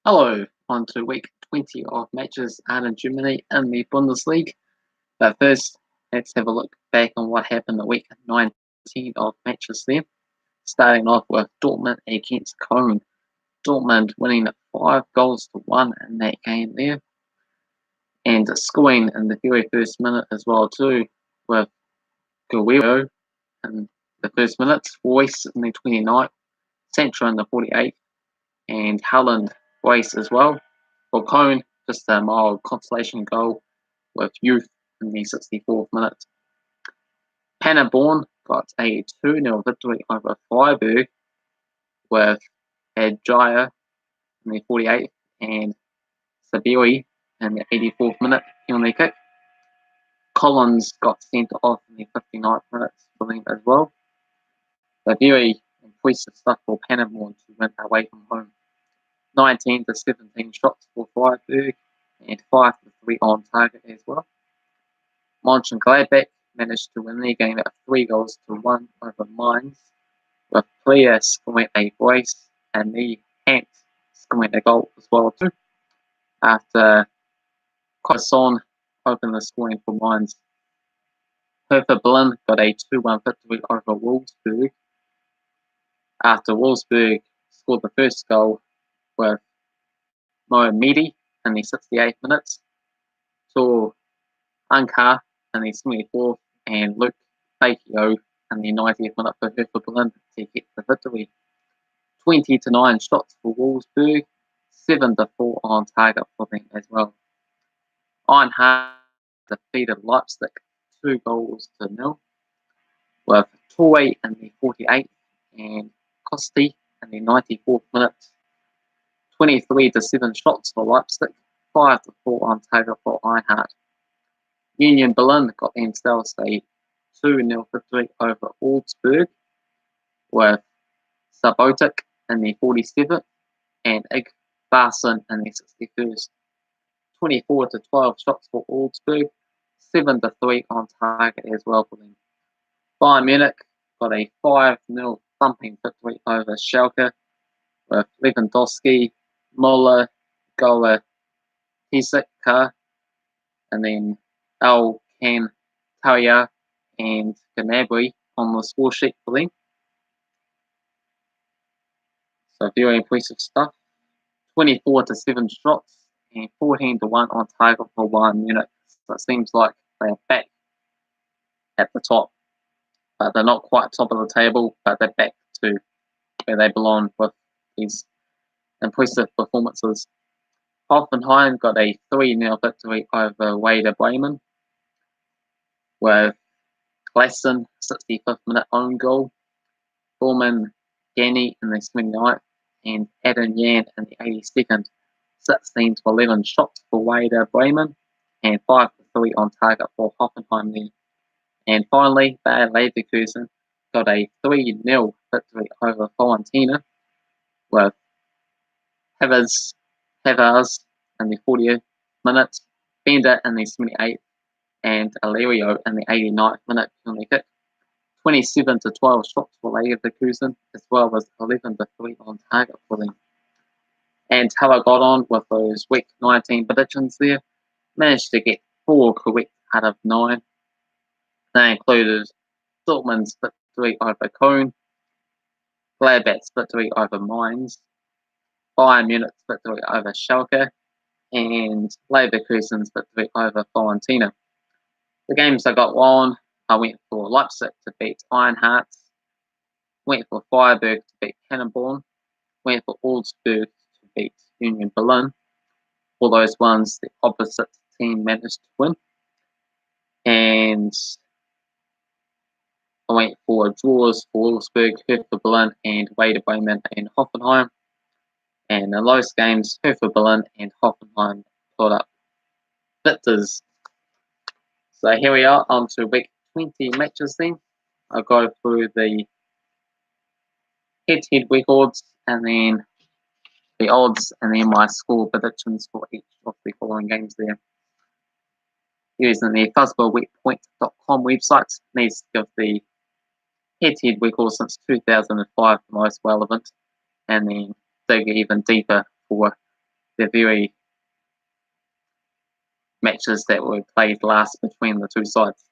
Hello, on to week 20 of matches out in Germany in the Bundesliga. But first, let's have a look back on what happened in week 19 of matches there. Starting off with Dortmund against Koln. Dortmund winning 5-1 in that game there. And scoring in the very first minute as well too, with Guerrero in the first minutes, Royce in the 29th, Sancho in the 48th, and Haaland Royce as well. For Koln, just a mild consolation goal with Youth in the 64th minute. Paderborn got a 2-0 victory over Freiburg with Adjaya in the 48th and Sabiri in the 84th minute penalty kick. Collins got sent off in the 59th minute for them as well. So very impressive stuff for Paderborn to win away from home. 19 to 17 shots for Freiburg and 5 to 3 on target as well. Monchengladbach managed to win their game at 3-1 over Mainz, with Player scoring a brace and the Ant scoring a goal as well too. After Koln opened the scoring for Mainz. Hertha got a 2-1 victory over Wolfsburg. After Wolfsburg scored the first goal with Mohamedi in the 68th minutes, to Ankar in the 74th, and Luke Bakio in the 90th minute for Hertha Berlin to get the victory. 20 to 9 shots for Wolfsburg, 7 to 4 on target for them as well. Eintracht defeated Leipzig 2-0, with Toy in the 48th and Kosti in the 94th minute. 23 to 7 shots for Leipzig, 5 to 4 on target for Eintracht. Union Berlin got themselves a 2-0 victory over Augsburg, with Sabotic in the 47th and Igbarson in the 61st. 24 to 12 shots for Augsburg, 7 to 3 on target as well for them. Bayern Munich got a 5-0 thumping victory over Schalke, with Lewandowski, Muller, Gola, Tisika, and then Alcan Taria and Gnabry on the score sheet for them. So very impressive stuff. 24 to 7 shots and 14 to 1 on target for Bayern Munich. So it seems like they are back at the top. But they're not quite top of the table, but they're back to where they belong with these impressive performances. Hoffenheim got a 3-0 victory over Werder Bremen, with Klassen, 65th minute own goal, Borman Gani in the 79th, and Adam Yan in the 82nd. 16 to 11 shots for Werder Bremen, and 5 to 3 on target for Hoffenheim there. And finally, Bayer Leverkusen got a 3-0 victory over Fortuna, with Havers in the 40th minute, Bender in the 78th, and Alerio in the 89th minute penalty kick. 27 to 12 shots for Leverkusen, as well as 11 to 3 on target for them. And how I got on with those week 19 predictions there, managed to get 4 correct out of 9. They included Dortmund's victory over Koln, Gladbach's victory over Mainz, Bayern Munich's victory over Schalke, and Leverkusen's victory over Fortuna. The games I got wrong, I went for Leipzig to beat Eintracht, went for Freiburg to beat Paderborn, went for Augsburg to beat Union Berlin. All those ones, the opposite team managed to win. And I went for draws for Wolfsburg, Hertha Berlin, and Werder Bremen and Hoffenheim. And in those games, Hertha Berlin and Hoffenheim put up victors. So here we are on to week 20 matches then. I'll go through the head-to-head records and then the odds and then my score predictions for each of the following games there. Using the fuzzballweekpoint.com website, needs to give the head-to-head records since 2005 the most relevant, and then dig even deeper for the very matches that were played last between the two sides.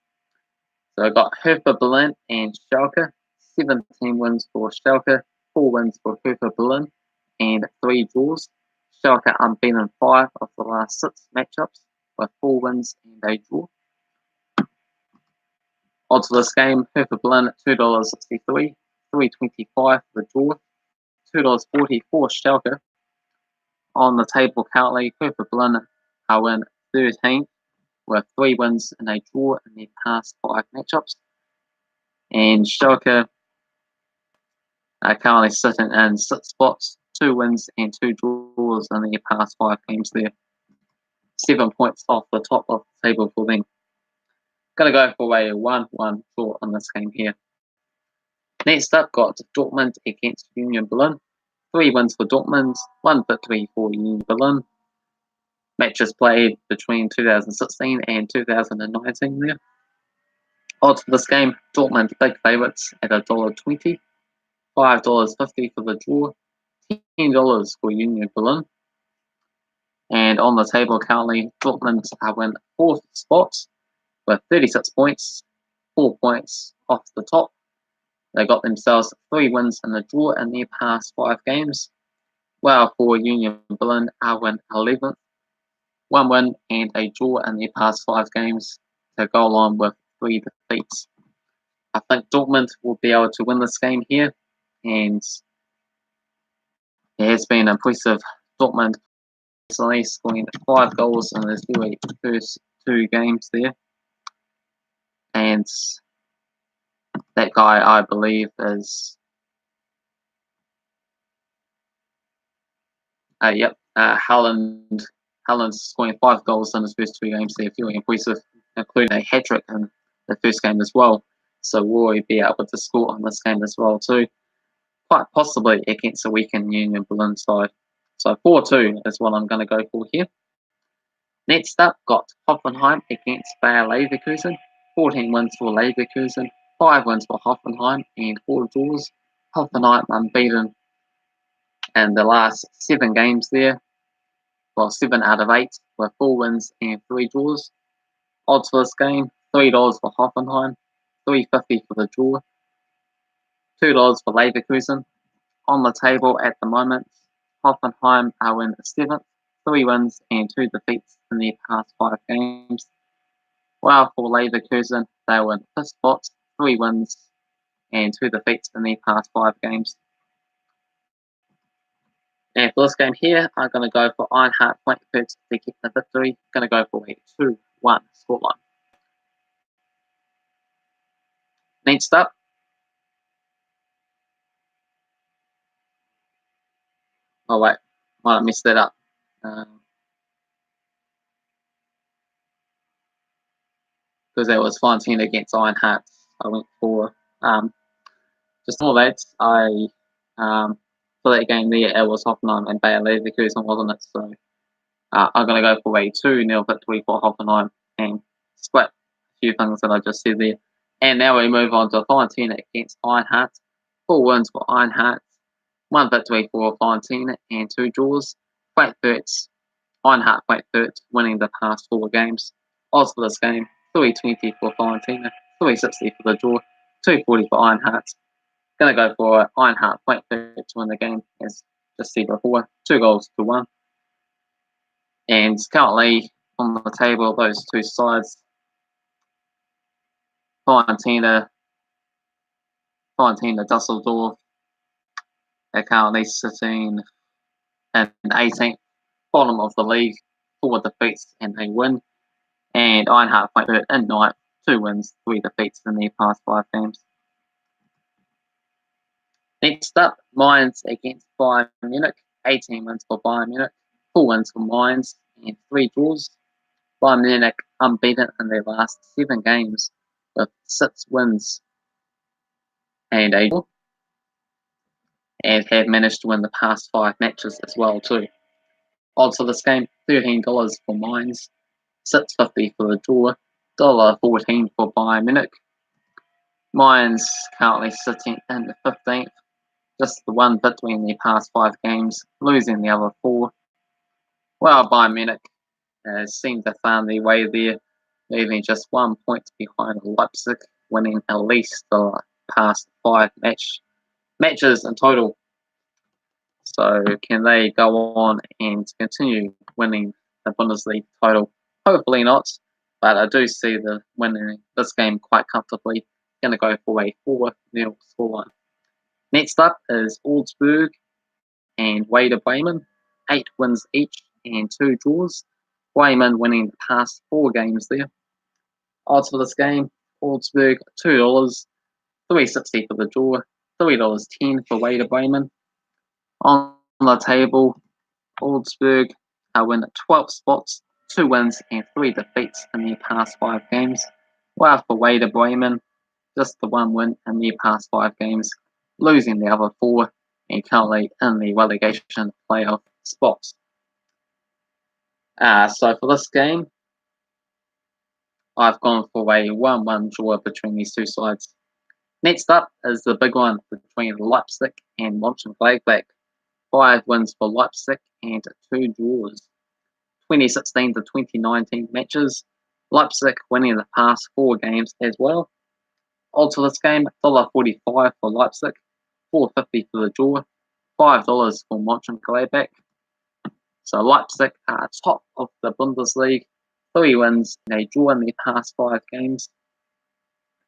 So I got Hertha Berlin and Schalke. 17 wins for Schalke, 4 wins for Hertha Berlin, and 3 draws. Schalke unbeaten 5 of the last 6 matchups, with 4 wins and a draw. Odds for this game: Hertha Berlin $2.63, $3.25 for the draw, $2.40 for Schalke. On the table currently, Hertha Berlin are in 13th with 3 wins and a draw in their past 5 matchups, and Schalke are currently sitting in 6 spots, 2 wins and 2 draws in their past 5 games there. 7 points off the top of the table for them. Gonna go for a 1-1 draw on this game here. Next up, got Dortmund against Union Berlin. 3 wins for Dortmund, 1 victory for Union Berlin. Matches played between 2016 and 2019 there. Odds for this game: Dortmund big favourites at $1.20, $5.50 for the draw, $10 for Union Berlin. And on the table currently, Dortmund are in 4th spot with 36 points, 4 points off the top. They got themselves 3 wins and a draw in their past 5 games. While for Union Berlin are in 11th, 1 win and a draw in their past 5 games to go along with 3 defeats. I think Dortmund will be able to win this game here, and it has been impressive. Dortmund recently scoring 5 goals in his very first 2 games there, and that guy, I believe, is Haaland. Haaland's scoring 5 goals in his first 2 games there, very impressive, including a hat-trick in the first game as well. So will he be able to score on this game as well too? Quite possibly against a weakened Union Berlin side. So 4-2 is what I'm going to go for here. Next up, got Hoffenheim against Bayer Leverkusen. 14 wins for Leverkusen, 5 wins for Hoffenheim, and 4 draws. Hoffenheim unbeaten in the last 7 games there. Well, 7 out of 8 with 4 wins and 3 draws. Odds for this game: $3 for Hoffenheim, $3.50 for the draw, $2 for Leverkusen. On the table at the moment, Hoffenheim are in 7th, 3 wins and 2 defeats in their past 5 games. While for Leverkusen, they were in 5th spot, 3 wins and 2 defeats in their past 5 games. And for this game here, I'm going to go for Eintracht Frankfurt to get the victory. I'm going to go for a 2-1 scoreline. Next up, oh wait, might have messed that up. Because it was Fontaine against Eintracht, I went for just all that. For that game there, it was Hoffenheim and Bayer Leverkusen, wasn't it? So I'm going to go for a 2-0 victory for Hoffenheim and split a few things that I just said there. And now we move on to Fontaine against Eintracht. 4 wins for Eintracht, 1 victory for Fontaine, and 2 draws. Eintracht Frankfurt winning the past 4 games. Odds for this game: $3.20 for Fontaine, $3.60 for the draw, $2.40 for Eintracht. Gonna go for Eintracht Frankfurt to win the game, as just said before, 2-1. And currently on the table, those 2 sides, Fontaine Dusseldorf, are currently sitting in 18th, bottom of the league, 4 defeats and a win. And Eintracht Frankfurt in 9th, 2 wins, 3 defeats in their past 5 games. Next up, Mainz against Bayern Munich. 18 wins for Bayern Munich, 4 wins for Mainz, and 3 draws. Bayern Munich unbeaten in their last 7 games with 6 wins and a draw, and have managed to win the past 5 matches as well too. Odds for this game: $13 for Mainz, $6.50 for the draw, $1.14 for Bayern Munich. Mainz currently sitting in the 15th, just the 1 victory in their past 5 games, losing the other 4. Well, Bayern Munich seem to find their way there, leaving just 1 point behind Leipzig, winning at least the past five matches in total. So can they go on and continue winning the Bundesliga title? Hopefully not, but I do see them winning this game quite comfortably. Going to go for a 4-0 scoreline. Next up is Augsburg and Werder Bremen, 8 wins each and 2 draws. Bremen winning the past 4 games there. Odds for this game: Augsburg $2, $3.60 for the draw, $3.10 for Werder Bremen. On the table, Augsburg win 12 spots, 2 wins and 3 defeats in their past 5 games. While for Werder Bremen, just the 1 win in their past 5 games, losing the other 4 and currently in the relegation playoff spots. So for this game, I've gone for a 1-1 draw between these two sides. Next up is the big one between Leipzig and Monchengladbach. 5 wins for Leipzig and 2 draws. 2016 to 2019 matches. Leipzig winning the past 4 games as well. Odds for this game: $1.45 for Leipzig, $4.50 for the draw, $5 for Monchengladbach. So Leipzig are top of the Bundesliga, 3 wins and a draw in their past 5 games.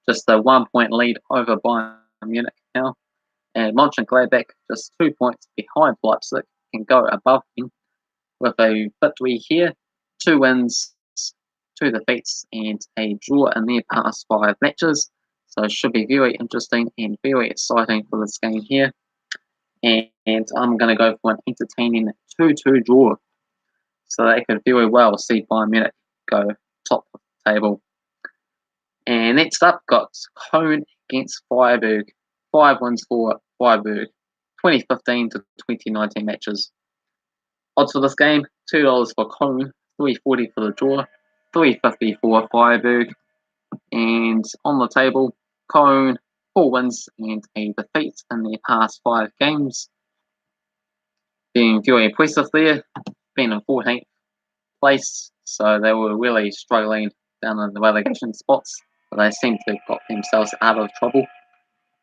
Just a 1-point lead over Bayern Munich now. And Monchengladbach just 2 points behind Leipzig, can go above them with a victory here, 2 wins, 2 defeats, and a draw in their past 5 matches. So it should be very interesting and very exciting for this game here. And I'm going to go for an entertaining 2-2 draw. So they could very well see Bayern Munich go top of the table. And next up, got Koln against Freiburg. 5 wins for Freiburg, 2015 to 2019 matches. Odds for this game: $2 for Koln, $3.40 for the draw, $3.50 for Freiburg. And on the table, Koln 4 wins and a defeat in their past 5 games. Being very impressive there, being in 14th place, so they were really struggling down in the relegation spots, but they seem to have got themselves out of trouble.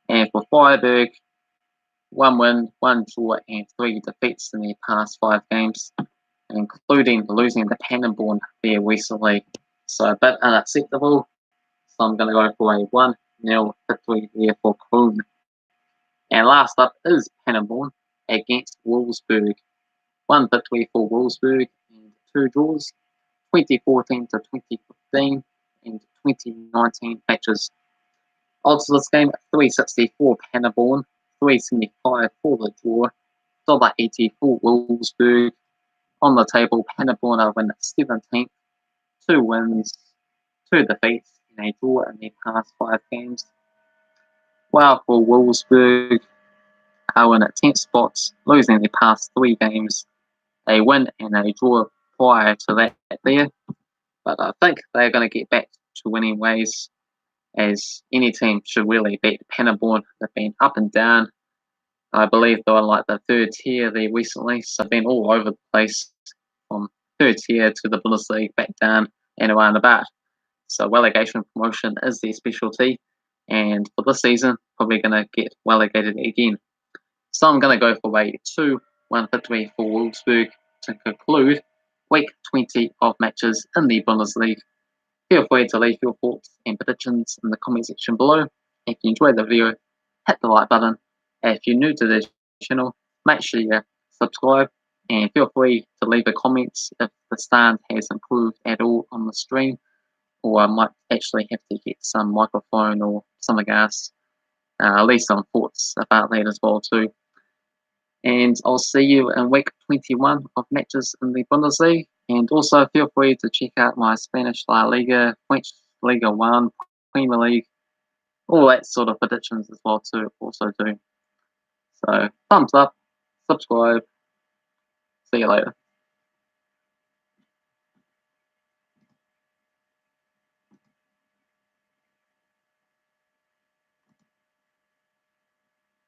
And for Freiburg, 1 win, 1 draw, and 3 defeats in their past 5 games, including losing to Paderborn there recently. So a bit unacceptable. So I'm going to go for a 1-0 victory there for Koln. And last up is Paderborn against Wolfsburg. 1 victory for Wolfsburg and 2 draws, 2014 to 2015 and 2019 matches. Odds for this game: $3.60 for Paderborn, $3.75 for the draw, $1.80 for Wolfsburg. On the table, Paderborn are in 17th, 2 wins, 2 defeats, and a draw in their past 5 games. While for Wolfsburg are in 10th spots, losing their past 3 games, a win and a draw prior to that there. But I think they're going to get back to winning ways, as any team should really beat Paderborn. They've been up and down. I believe they were like the 3rd tier there recently, so they've been all over the place from 3rd tier to the Bundesliga, back down and around about. So relegation promotion is their specialty, and for this season, probably going to get relegated again. So I'm going to go for a 2-1 victory for Wolfsburg to conclude week 20 of matches in the Bundesliga. Feel free to leave your thoughts and predictions in the comment section below. If you enjoyed the video, hit the like button. If you're new to this channel, make sure you subscribe, and feel free to leave a comment if the sound has improved at all on the stream, or I might actually have to get some microphone or something else. Leave some thoughts about that as well too. And I'll see you in week 21 of matches in the Bundesliga. And also feel free to check out my Spanish La Liga, French Liga 1, Premier League, all that sort of predictions as well too, also do. So thumbs up, subscribe, see you later.